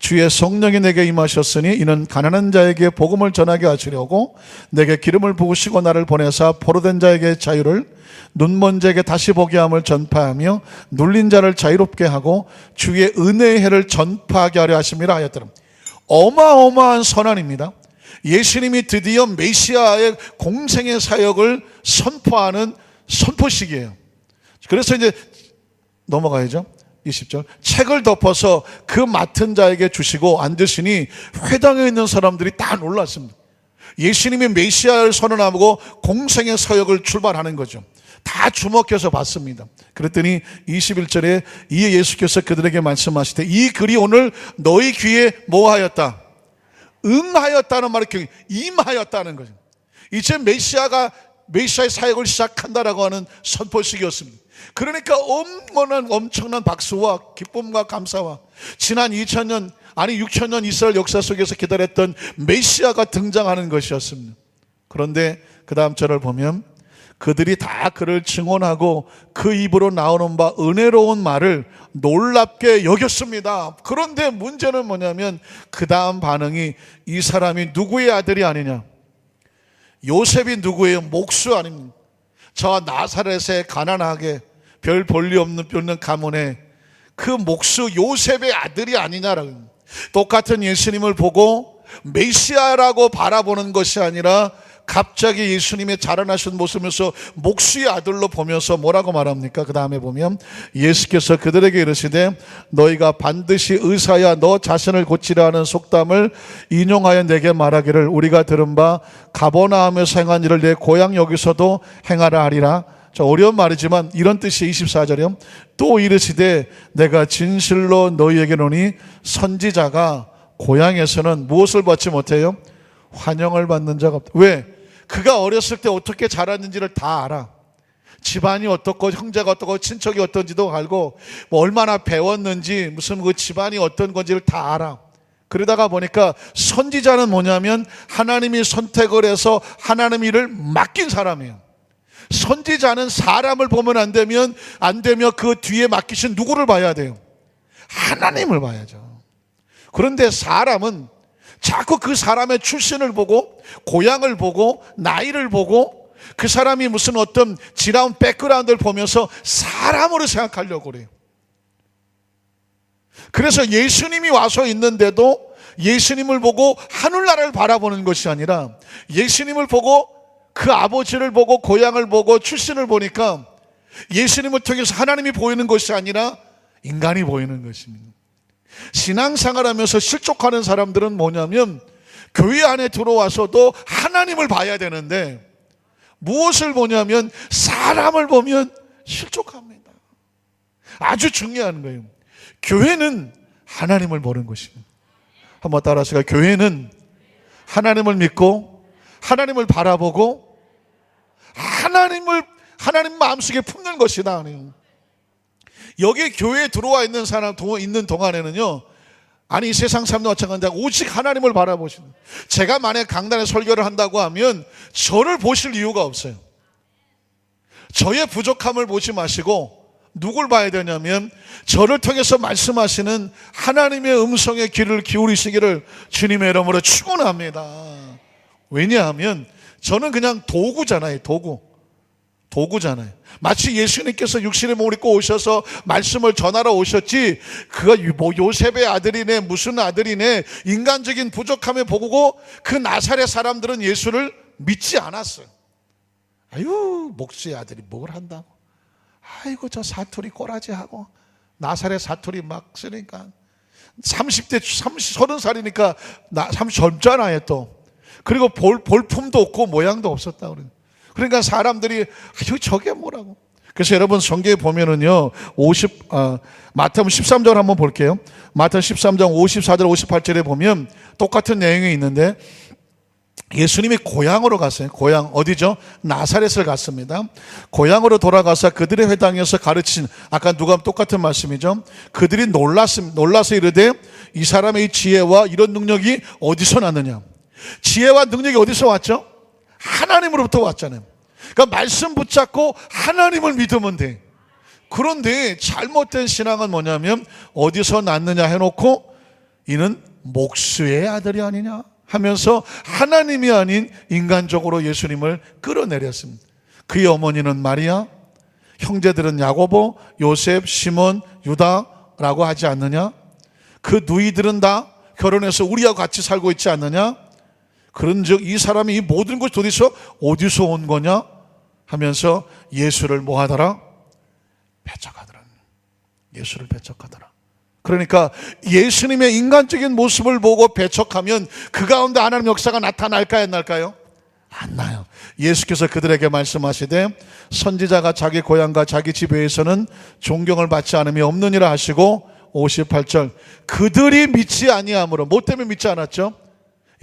주의 성령이 내게 임하셨으니 이는 가난한 자에게 복음을 전하게 하시려고 내게 기름을 부으시고 나를 보내사 포로된 자에게 자유를, 눈먼 자에게 다시 보게 함을 전파하며 눌린 자를 자유롭게 하고 주의 은혜의 해를 전파하게 하려 하심이라 하였더라. 어마어마한 선언입니다. 예수님이 드디어 메시아의 공생의 사역을 선포하는 선포식이에요. 그래서 이제 넘어가야죠. 20절. 책을 덮어서 그 맡은 자에게 주시고 앉으시니 회당에 있는 사람들이 다 놀랐습니다. 예수님이 메시아를 선언하고 공생의 사역을 출발하는 거죠. 다 주목해서 봤습니다. 그랬더니 21절에 이에 예수께서 그들에게 말씀하시되 이 글이 오늘 너희 귀에 뭐하였다? 응하였다는 말이 임하였다는 거죠. 이제 메시아의 사역을 시작한다라고 하는 선포식이었습니다. 그러니까 엄청난 박수와 기쁨과 감사와 지난 6,000년 이스라엘 역사 속에서 기다렸던 메시아가 등장하는 것이었습니다. 그런데 그 다음 절을 보면 그들이 다 그를 증언하고 그 입으로 나오는 바 은혜로운 말을 놀랍게 여겼습니다. 그런데 문제는 뭐냐면 그 다음 반응이 이 사람이 누구의 아들이 아니냐? 요셉이 누구예요? 목수 아닙니까? 저 나사렛에 가난하게 별 볼일 없는 가문에 그 목수 요셉의 아들이 아니냐라고. 똑같은 예수님을 보고 메시아라고 바라보는 것이 아니라 갑자기 예수님의 자라나신 모습에서 목수의 아들로 보면서 뭐라고 말합니까? 그 다음에 보면 예수께서 그들에게 이르시되 너희가 반드시 의사야 너 자신을 고치려 하는 속담을 인용하여 내게 말하기를 우리가 들은 바 가버나움에서 행한 일을 내 고향 여기서도 행하라 하리라. 자, 어려운 말이지만 이런 뜻이 24절이요. 또 이르시되 내가 진실로 너희에게 노니 선지자가 고향에서는 무엇을 받지 못해요? 환영을 받는 자가 없다. 왜? 그가 어렸을 때 어떻게 자랐는지를 다 알아. 집안이 어떻고 형제가 어떻고 친척이 어떤지도 알고 뭐 얼마나 배웠는지 무슨 그 집안이 어떤 건지를 다 알아. 그러다가 보니까 선지자는 뭐냐면 하나님이 선택을 해서 하나님 일을 맡긴 사람이에요. 선지자는 사람을 보면 안 되며 그 뒤에 맡기신 누구를 봐야 돼요? 하나님을 봐야죠. 그런데 사람은 자꾸 그 사람의 출신을 보고 고향을 보고 나이를 보고 그 사람이 무슨 어떤 지나온 백그라운드를 보면서 사람으로 생각하려고 그래요. 그래서 예수님이 와서 있는데도 예수님을 보고 하늘나라를 바라보는 것이 아니라 예수님을 보고 그 아버지를 보고 고향을 보고 출신을 보니까 예수님을 통해서 하나님이 보이는 것이 아니라 인간이 보이는 것입니다. 신앙생활하면서 실족하는 사람들은 뭐냐면 교회 안에 들어와서도 하나님을 봐야 되는데 무엇을 보냐면 사람을 보면 실족합니다. 아주 중요한 거예요. 교회는 하나님을 보는 것입니다. 한번 따라하시죠. 교회는 하나님을 믿고 하나님을 바라보고 하나님 마음속에 품는 것이다. 여기 교회에 들어와 있는 사람 있는 동안에는요, 아니 이 세상 사람도 마찬가지인데 오직 하나님을 바라보시는. 제가 만약 강단에 설교를 한다고 하면 저를 보실 이유가 없어요. 저의 부족함을 보지 마시고 누굴 봐야 되냐면 저를 통해서 말씀하시는 하나님의 음성의 귀를 기울이시기를 주님의 이름으로 축원합니다. 왜냐하면 저는 그냥 도구잖아요. 도구잖아요. 마치 예수님께서 육신의 몸을 입고 오셔서 말씀을 전하러 오셨지, 그가 뭐 요셉의 아들이네 무슨 아들이네 인간적인 부족함을 보고 그 나사렛 사람들은 예수를 믿지 않았어요. 아유, 목수의 아들이 뭘 한다고, 아이고 저 사투리 꼬라지하고, 나사렛 사투리 막 쓰니까 30대 30살이니까 젊잖아요 또. 그리고 볼품도 없고 모양도 없었다 그래요. 그러니까 사람들이 저게 뭐라고. 그래서 여러분 성경에 보면은요, 마태복음 13절 한번 볼게요. 마태복음 13장 54절 58절에 보면 똑같은 내용이 있는데, 예수님이 고향으로 갔어요. 고향 어디죠? 나사렛을 갔습니다. 고향으로 돌아가서 그들의 회당에서 가르친, 아까 누가 똑같은 말씀이죠. 그들이 놀라서 이르되 이 사람의 이 지혜와 이런 능력이 어디서 났느냐. 지혜와 능력이 어디서 왔죠? 하나님으로부터 왔잖아요. 그러니까 말씀 붙잡고 하나님을 믿으면 돼. 그런데 잘못된 신앙은 뭐냐면 어디서 났느냐 해놓고 이는 목수의 아들이 아니냐 하면서 하나님이 아닌 인간적으로 예수님을 끌어내렸습니다. 그의 어머니는 마리아, 형제들은 야고보, 요셉, 시몬, 유다라고 하지 않느냐? 그 누이들은 다 결혼해서 우리하고 같이 살고 있지 않느냐? 그런즉 이 사람이 이 모든 것이 어디서 온 거냐 하면서 예수를 뭐하더라? 배척하더라. 예수를 배척하더라. 그러니까 예수님의 인간적인 모습을 보고 배척하면 그 가운데 하나님의 역사가 나타날까요, 안 날까요? 안 나요. 예수께서 그들에게 말씀하시되 선지자가 자기 고향과 자기 집에서는 존경을 받지 않음이 없느니라 하시고, 58절 그들이 믿지 아니함으로, 뭐 때문에 믿지 않았죠?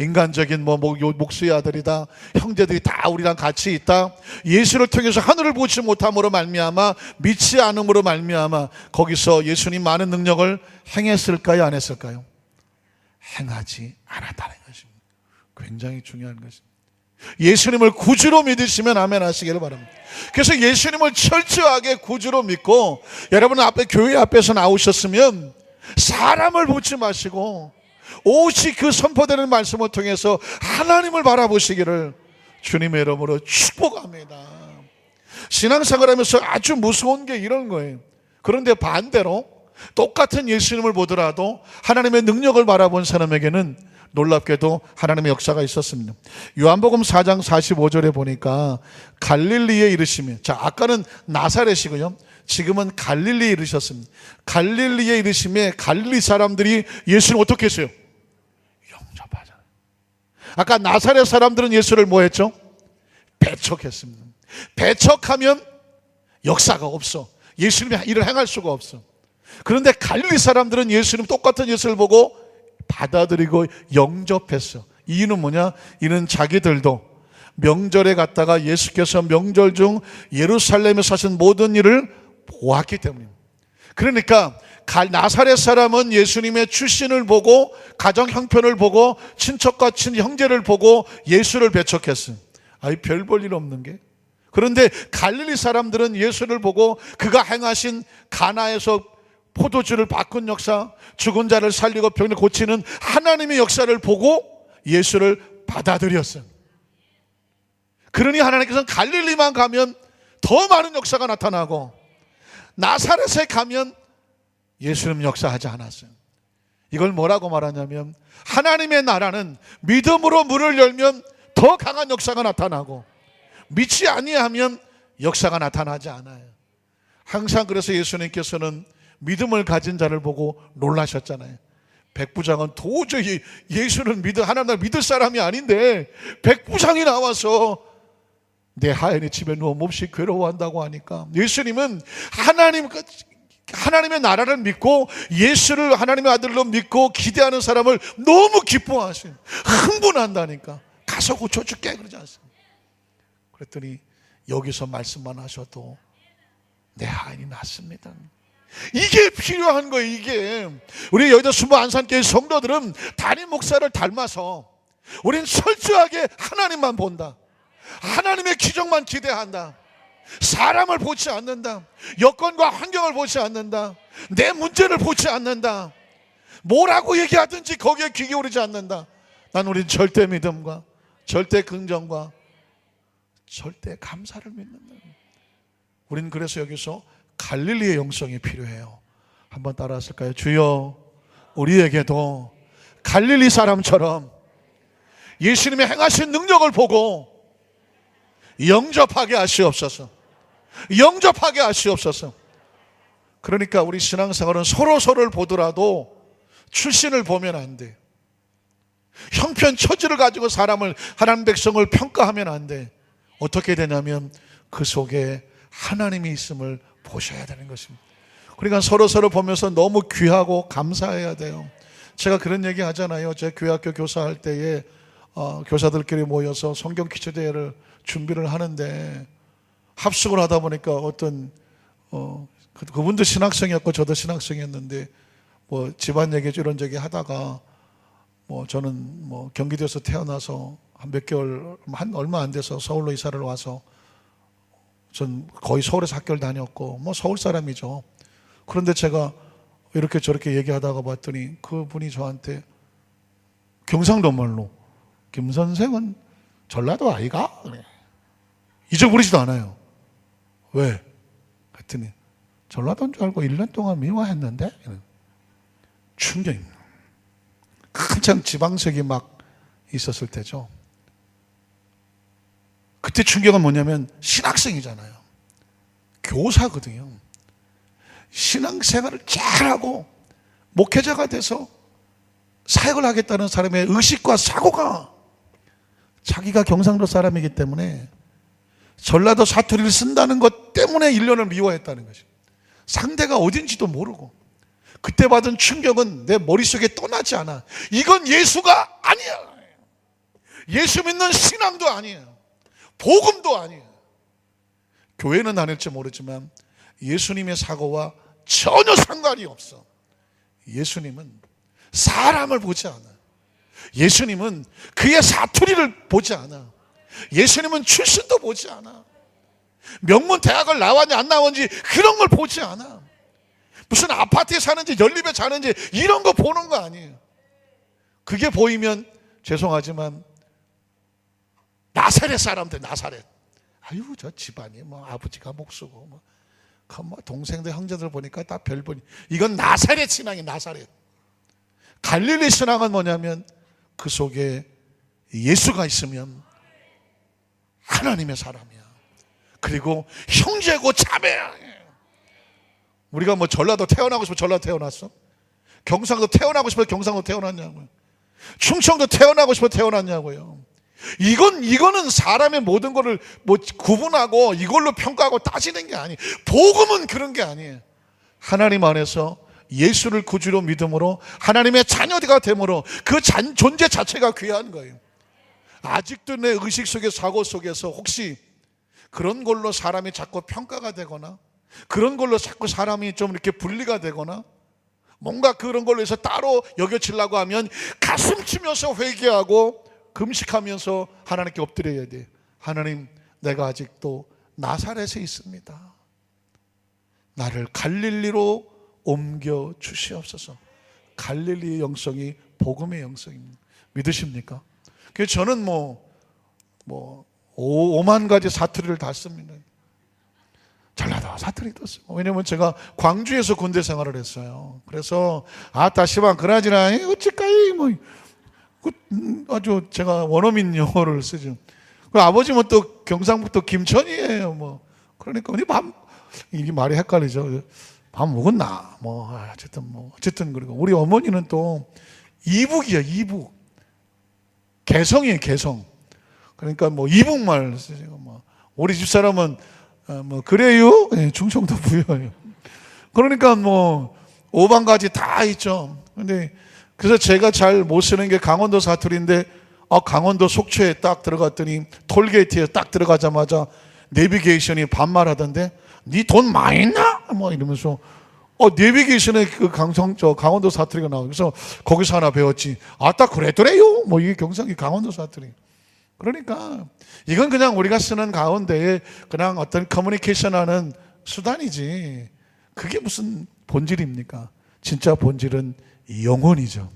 인간적인 목수의 아들이다, 형제들이 다 우리랑 같이 있다, 예수를 통해서 하늘을 보지 못함으로 말미암아, 믿지 않음으로 말미암아 거기서 예수님 많은 능력을 행했을까요, 안 했을까요? 행하지 않았다는 것입니다. 굉장히 중요한 것입니다. 예수님을 구주로 믿으시면 아멘 하시기를 바랍니다. 그래서 예수님을 철저하게 구주로 믿고, 여러분 앞에 교회 앞에서 나오셨으면 사람을 보지 마시고 오직 그 선포되는 말씀을 통해서 하나님을 바라보시기를 주님의 이름으로 축복합니다. 신앙생활하면서 아주 무서운 게 이런 거예요. 그런데 반대로 똑같은 예수님을 보더라도 하나님의 능력을 바라본 사람에게는 놀랍게도 하나님의 역사가 있었습니다. 요한복음 4장 45절에 보니까 갈릴리에 이르시며, 자 아까는 나사렛이고요, 지금은 갈릴리에 이르셨습니다. 갈릴리에 이르시며 갈릴리 사람들이 예수를 어떻게 했어요? 영접하잖아요. 아까 나사렛 사람들은 예수를 뭐 했죠? 배척했습니다. 배척하면 역사가 없어. 예수님이 일을 행할 수가 없어. 그런데 갈릴리 사람들은 예수님 똑같은 예수를 보고 받아들이고 영접했어. 이유는 뭐냐? 이는 자기들도 명절에 갔다가 예수께서 명절 중 예루살렘에서 하신 모든 일을 보았기 때문입니다. 그러니까 나사렛 사람은 예수님의 출신을 보고 가정 형편을 보고 친척과 형제를 보고 예수를 배척했어요. 아이 별 볼 일 없는 게. 그런데 갈릴리 사람들은 예수를 보고 그가 행하신 가나에서 포도주를 바꾼 역사, 죽은 자를 살리고 병을 고치는 하나님의 역사를 보고 예수를 받아들였어요. 그러니 하나님께서는 갈릴리만 가면 더 많은 역사가 나타나고 나사렛에 가면 예수님 역사하지 않았어요. 이걸 뭐라고 말하냐면 하나님의 나라는 믿음으로 문을 열면 더 강한 역사가 나타나고 믿지 아니하면 역사가 나타나지 않아요. 항상 그래서 예수님께서는 믿음을 가진 자를 보고 놀라셨잖아요. 백부장은 도저히 예수를 하나님을 믿을 사람이 아닌데 백부장이 나와서 내 하인이 집에 누워 몹시 괴로워한다고 하니까 예수님은 하나님의 나라를 믿고 예수를 하나님의 아들로 믿고 기대하는 사람을 너무 기뻐하시는, 흥분한다니까. 가서 고쳐줄게 그러지 않습니다. 그랬더니 여기서 말씀만 하셔도 내 하인이 낫습니다. 이게 필요한 거예요. 이게 우리 여의도 수모 안산교회 성도들은 담임 목사를 닮아서 우린 철저하게 하나님만 본다, 하나님의 기적만 기대한다. 사람을 보지 않는다. 여건과 환경을 보지 않는다. 내 문제를 보지 않는다. 뭐라고 얘기하든지 거기에 귀 기울이지 않는다. 난 우린 절대 믿음과 절대 긍정과 절대 감사를 믿는다. 우린 그래서 여기서 갈릴리의 영성이 필요해요. 한번 따라 하실까요? 주여, 우리에게도 갈릴리 사람처럼 예수님의 행하신 능력을 보고 영접하게 하시옵소서. 영접하게 하시옵소서. 그러니까 우리 신앙생활은 서로를 보더라도 출신을 보면 안 돼. 형편 처지를 가지고 사람을, 하나님 백성을 평가하면 안 돼. 어떻게 되냐면 그 속에 하나님이 있음을 보셔야 되는 것입니다. 그러니까 서로를 보면서 너무 귀하고 감사해야 돼요. 제가 그런 얘기 하잖아요. 제 교회학교 교사할 때에 교사들끼리 모여서 성경 퀴즈 대회를 준비를 하는데 합숙을 하다 보니까 어떤 그분도 신학생이었고 저도 신학생이었는데 뭐 집안 얘기 이런 얘기 하다가 뭐 저는 뭐 경기도에서 태어나서 한 몇 개월 얼마 안 돼서 서울로 이사를 와서 전 거의 서울에서 학교를 다녔고 뭐 서울 사람이죠. 그런데 제가 이렇게 저렇게 얘기하다가 봤더니 그분이 저한테 경상도 말로 김 선생은 전라도 아이가? 그래. 잊어버리지도 않아요. 왜? 그랬더니 전라도인 줄 알고 1년 동안 미화했는데 충격입니다. 한창 지방색이 막 있었을 때죠. 그때 충격은 뭐냐면 신학생이잖아요. 교사거든요. 신앙생활을 잘하고 목회자가 돼서 사역을 하겠다는 사람의 의식과 사고가 자기가 경상도 사람이기 때문에 전라도 사투리를 쓴다는 것 때문에 1년을 미워했다는 것이 상대가 어딘지도 모르고 그때 받은 충격은 내 머릿속에 떠나지 않아. 이건 예수가 아니야. 예수 믿는 신앙도 아니에요. 복음도 아니에요. 교회는 다닐지 모르지만 예수님의 사고와 전혀 상관이 없어. 예수님은 사람을 보지 않아. 예수님은 그의 사투리를 보지 않아. 예수님은 출신도 보지 않아. 명문 대학을 나왔는지 안 나왔는지 그런 걸 보지 않아. 무슨 아파트에 사는지 연립에 사는지 이런 거 보는 거 아니에요. 그게 보이면 죄송하지만 나사렛 사람들, 나사렛. 아유, 저 집안이 뭐 아버지가 목수고 뭐 동생들 형제들 보니까 다 별보니. 이건 나사렛 신앙이 나사렛. 갈릴리 신앙은 뭐냐면 그 속에 예수가 있으면 하나님의 사람이야. 그리고 형제고 자매야. 우리가 뭐 전라도 태어나고 싶어 전라도 태어났어? 경상도 태어나고 싶어 경상도 태어났냐고요? 충청도 태어나고 싶어 태어났냐고요? 이거는 사람의 모든 것을 뭐 구분하고 이걸로 평가하고 따지는 게 아니에요. 복음은 그런 게 아니에요. 하나님 안에서 예수를 구주로 믿음으로 하나님의 자녀가 됨으로 그 존재 자체가 귀한 거예요. 아직도 내 의식 속에 사고 속에서 혹시 그런 걸로 사람이 자꾸 평가가 되거나 그런 걸로 자꾸 사람이 좀 이렇게 분리가 되거나 뭔가 그런 걸로 해서 따로 여겨지려고 하면 가슴 치면서 회개하고 금식하면서 하나님께 엎드려야 돼. 하나님, 내가 아직도 나사렛에 있습니다. 나를 갈릴리로 옮겨 주시옵소서. 갈릴리의 영성이 복음의 영성입니다. 믿으십니까? 그래서 저는 5만 가지 사투리를 다 씁니다. 전라도 사투리도 쓰고. 왜냐면 제가 광주에서 군대 생활을 했어요. 그래서 다시방 그러지나 어찌까이 아주 제가 원어민 영어를 쓰죠. 아버지는 또 경상북도 김천이에요. 그러니까 이게 말이 헷갈리죠. 밥 먹었나? 어쨌든 그리고 우리 어머니는 또 이북이야, 이북. 개성이에요, 개성. 그러니까 이북말 쓰죠. 우리 집 사람은 그래요? 네, 충청도 부여예요. 그러니까 5만 가지 다 있죠. 근데 그래서 제가 잘 못 쓰는 게 강원도 사투리인데 강원도 속초에 딱 들어갔더니 톨게이트에 딱 들어가자마자 내비게이션이 반말하던데 니 돈 많이 있나? 이러면서 내비게이션에 강원도 사투리가 나와요. 그래서 거기서 하나 배웠지. 딱 그랬더래요. 이게 경상이 강원도 사투리. 그러니까 이건 그냥 우리가 쓰는 가운데에 그냥 어떤 커뮤니케이션하는 수단이지, 그게 무슨 본질입니까? 진짜 본질은 영혼이죠.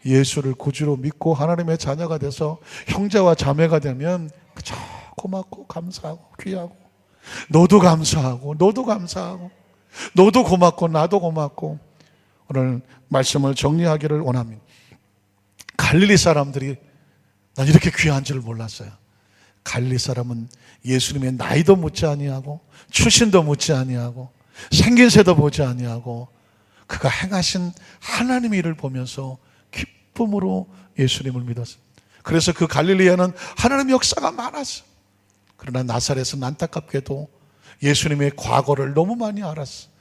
예수를 구주로 믿고 하나님의 자녀가 돼서 형제와 자매가 되면 그저 고맙고 감사하고 귀하고, 너도 감사하고 너도 감사하고 너도 고맙고 나도 고맙고. 오늘 말씀을 정리하기를 원합니다. 갈릴리 사람들이 난 이렇게 귀한 줄 몰랐어요. 갈릴리 사람은 예수님의 나이도 묻지 아니하고 출신도 묻지 아니하고 생긴새도 보지 아니하고 그가 행하신 하나님의 일을 보면서 기쁨으로 예수님을 믿었어요. 그래서 그 갈릴리에는 하나님의 역사가 많았어요. 그러나 나사렛은 안타깝게도 예수님의 과거를 너무 많이 알았어요.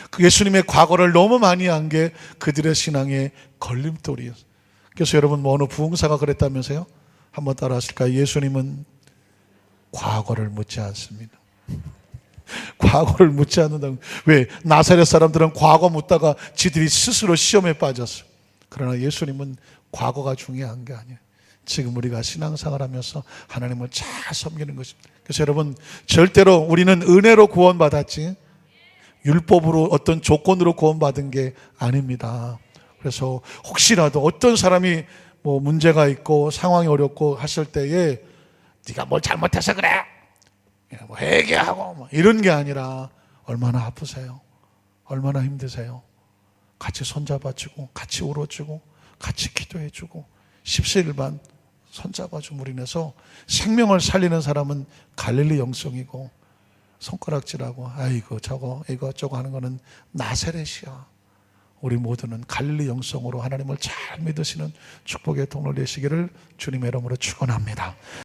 그 예수님의 과거를 너무 많이 안 게 그들의 신앙의 걸림돌이었어요. 그래서 여러분, 어느 부흥사가 그랬다면서요? 한번 따라 하실까요? 예수님은 과거를 묻지 않습니다. 과거를 묻지 않는다고. 왜? 나사렛 사람들은 과거 묻다가 지들이 스스로 시험에 빠졌어요. 그러나 예수님은 과거가 중요한 게 아니에요. 지금 우리가 신앙생활 하면서 하나님을 잘 섬기는 것입니다. 그래서 여러분, 절대로 우리는 은혜로 구원받았지 율법으로 어떤 조건으로 구원받은 게 아닙니다. 그래서 혹시라도 어떤 사람이 뭐 문제가 있고 상황이 어렵고 하실 때에 네가 뭘 잘못해서 그래, 뭐 회개하고 뭐 이런 게 아니라, 얼마나 아프세요? 얼마나 힘드세요? 같이 손잡아주고 같이 울어주고 같이 기도해주고 십시일반 손잡아줌으로 인해서 생명을 살리는 사람은 갈릴리 영성이고, 손가락질하고 아이고 저거 이거 하는 거는 나사렛이야. 우리 모두는 갈릴리 영성으로 하나님을 잘 믿으시는 축복의 통로를 되시기를 주님의 이름으로 축원합니다.